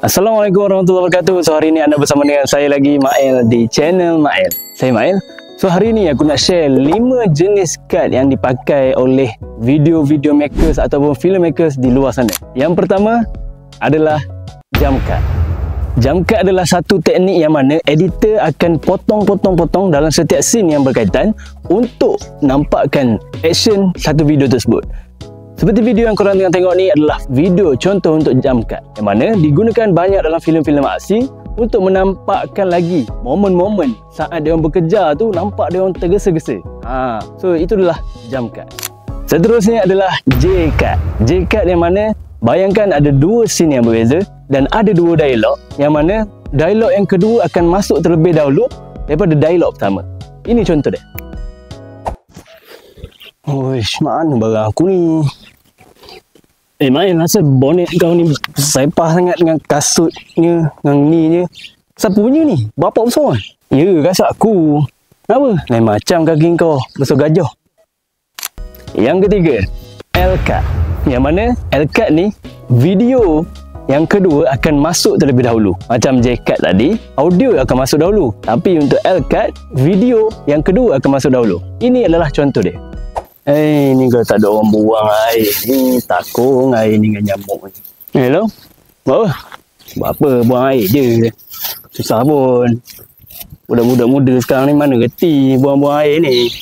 Assalamualaikum warahmatullahi wabarakatuh. So hari ini anda bersama dengan saya lagi, Mael, di channel Mael. Saya Mael. So hari ini aku nak share 5 jenis kad yang dipakai oleh video makers ataupun filmmakers di luar sana. Yang pertama adalah jump cut. Jump cut adalah satu teknik yang mana editor akan potong dalam setiap scene yang berkaitan untuk nampakkan action satu video tersebut. Seperti video yang korang tengah tengok ni adalah video contoh untuk jump cut, yang mana digunakan banyak dalam filem-filem aksi untuk menampakkan lagi momen-momen saat dia orang bekerja tu, nampak dia orang tergesa-gesa. So itu adalah jump cut. Seterusnya adalah J-cut. J-cut yang mana bayangkan ada dua scene yang berbeza dan ada dua dialog, yang mana dialog yang kedua akan masuk terlebih dahulu daripada dialog pertama. Ini contoh dia. Oish, mana barang aku ni? Main rasa bonet kau ni sepah sangat dengan kasutnya, dengan ni je. Siapa punya ni? Bapak besar kan? Ya, kasut aku. Kenapa? Lain macam kaki kau, besar gajah. Yang ketiga, L-cut. Yang mana L-cut ni, video yang kedua akan masuk terlebih dahulu. Macam J-cut tadi, audio akan masuk dahulu. Tapi untuk L-cut, video yang kedua akan masuk dahulu. Ini adalah contoh dia. Ni kalau tak ada orang buang air ni, takung air ni dengan nyamuk ni. Hello? Buat apa? Buang air je. Susah pun. Budak-budak muda sekarang ni mana reti buang-buang air ni.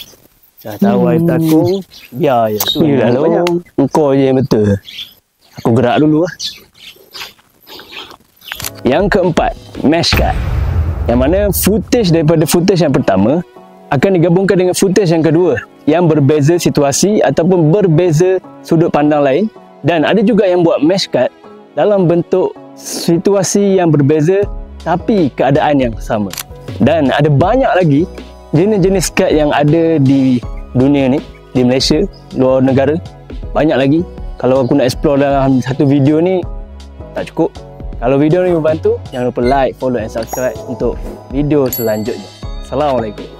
Dah tahu air takung, biar je. Yelah banyak. Engkau je yang betul. Aku gerak dulu lah. Yang keempat, mesh cut. Yang mana footage daripada footage yang pertama akan digabungkan dengan footage yang kedua yang berbeza situasi ataupun berbeza sudut pandang lain, dan ada juga yang buat mesh cut dalam bentuk situasi yang berbeza tapi keadaan yang sama. Dan ada banyak lagi jenis-jenis cut yang ada di dunia ni, di Malaysia, luar negara, banyak lagi. Kalau aku nak explore dalam satu video ni tak cukup. Kalau video ni membantu, jangan lupa like, follow and subscribe untuk video selanjutnya. Assalamualaikum.